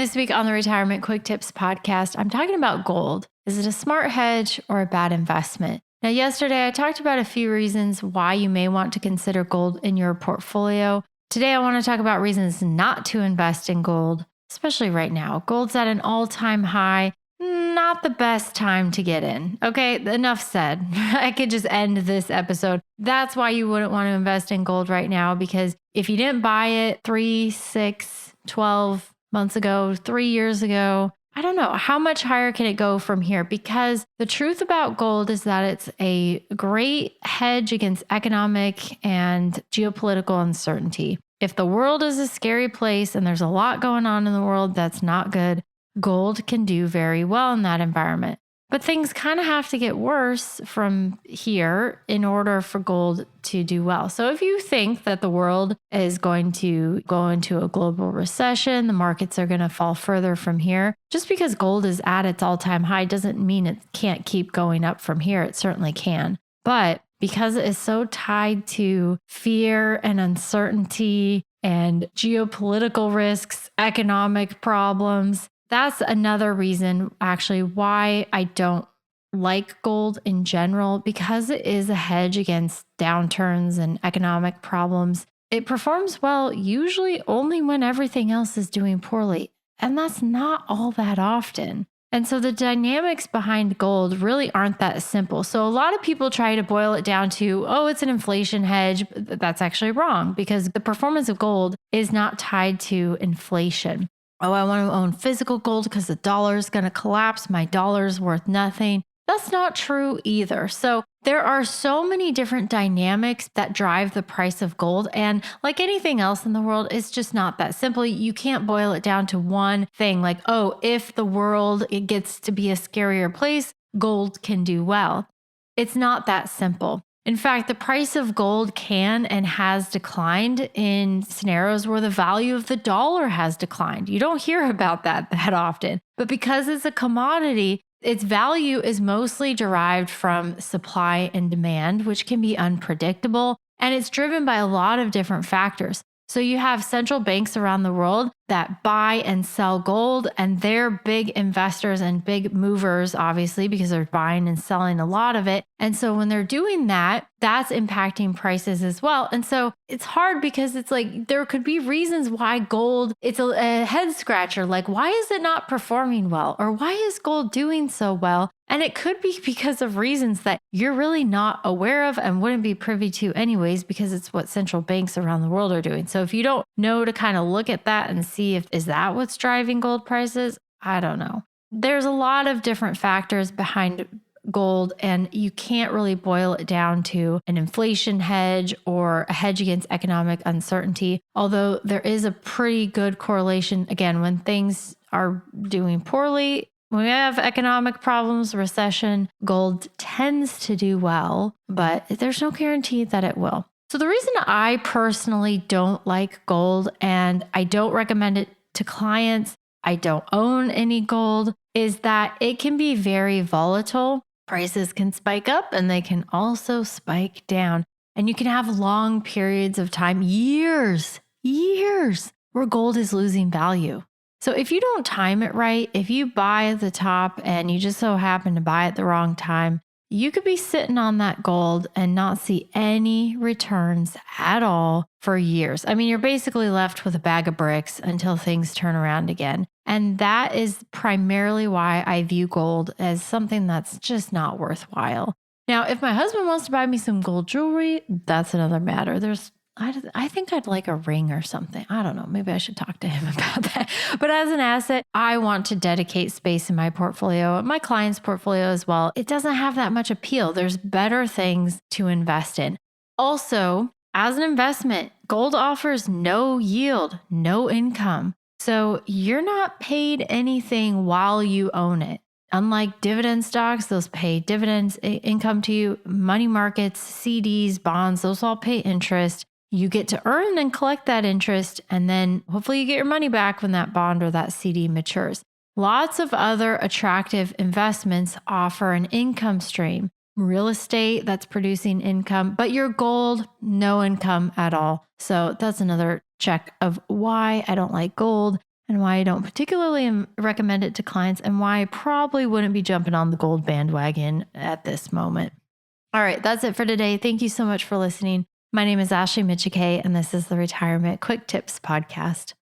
This week on the Retirement Quick Tips podcast, I'm talking about gold. Is it a smart hedge or a bad investment? Now, yesterday I talked about a few reasons why you may want to consider gold in your portfolio. Today, I want to talk about reasons not to invest in gold, especially right now. Gold's at an all-time high. Not the best time to get in. Okay, enough said. I could just end this episode. That's why you wouldn't want to invest in gold right now, because if you didn't buy it 3, 6, 12 months ago, 3 years ago, I don't know, how much higher can it go from here? Because the truth about gold is that it's a great hedge against economic and geopolitical uncertainty. If the world is a scary place and there's a lot going on in the world that's not good, gold can do very well in that environment. But things kind of have to get worse from here in order for gold to do well. So if you think that the world is going to go into a global recession, the markets are going to fall further from here, just because gold is at its all-time high doesn't mean it can't keep going up from here. It certainly can. But because it is so tied to fear and uncertainty and geopolitical risks, economic problems, that's another reason actually why I don't like gold in general, because it is a hedge against downturns and economic problems. It performs well usually only when everything else is doing poorly, and that's not all that often. And so the dynamics behind gold really aren't that simple. So a lot of people try to boil it down to, oh, it's an inflation hedge. That's actually wrong, because the performance of gold is not tied to inflation. Oh, I want to own physical gold because the dollar is going to collapse. My dollar is worth nothing. That's not true either. So there are so many different dynamics that drive the price of gold. And like anything else in the world, it's just not that simple. You can't boil it down to one thing like, oh, if the world it gets to be a scarier place, gold can do well. It's not that simple. In fact, the price of gold can and has declined in scenarios where the value of the dollar has declined. You don't hear about that often. But because it's a commodity, its value is mostly derived from supply and demand, which can be unpredictable. And it's driven by a lot of different factors. So you have central banks around the world that buy and sell gold, and they're big investors and big movers, obviously, because they're buying and selling a lot of it. And so when they're doing that, that's impacting prices as well. And so it's hard because it's like there could be reasons why gold, it's a head scratcher. Like, why is it not performing well? Or why is gold doing so well? And it could be because of reasons that you're really not aware of and wouldn't be privy to anyways, because it's what central banks around the world are doing. So if you don't know to kind of look at that and see if is that what's driving gold prices, I don't know. There's a lot of different factors behind gold, and you can't really boil it down to an inflation hedge or a hedge against economic uncertainty. Although there is a pretty good correlation, again, when things are doing poorly. When we have economic problems, recession, gold tends to do well, but there's no guarantee that it will. So the reason I personally don't like gold, and I don't recommend it to clients, I don't own any gold, is that it can be very volatile. Prices can spike up and they can also spike down. And you can have long periods of time, years, where gold is losing value. So if you don't time it right, if you buy at the top and you just so happen to buy at the wrong time, you could be sitting on that gold and not see any returns at all for years. I mean, you're basically left with a bag of bricks until things turn around again. And that is primarily why I view gold as something that's just not worthwhile. Now, if my husband wants to buy me some gold jewelry, that's another matter. I think I'd like a ring or something. I don't know. Maybe I should talk to him about that. But as an asset, I want to dedicate space in my portfolio, my client's portfolio as well. It doesn't have that much appeal. There's better things to invest in. Also, as an investment, gold offers no yield, no income. So you're not paid anything while you own it. Unlike dividend stocks, those pay dividends income to you. Money markets, CDs, bonds, those all pay interest. You get to earn and collect that interest, and then hopefully you get your money back when that bond or that CD matures. Lots of other attractive investments offer an income stream. Real estate that's producing income, but your gold, no income at all. So that's another check of why I don't like gold and why I don't particularly recommend it to clients, and why I probably wouldn't be jumping on the gold bandwagon at this moment. All right, that's it for today. Thank you so much for listening. My name is Ashley Michike, and this is the Retirement Quick Tips Podcast.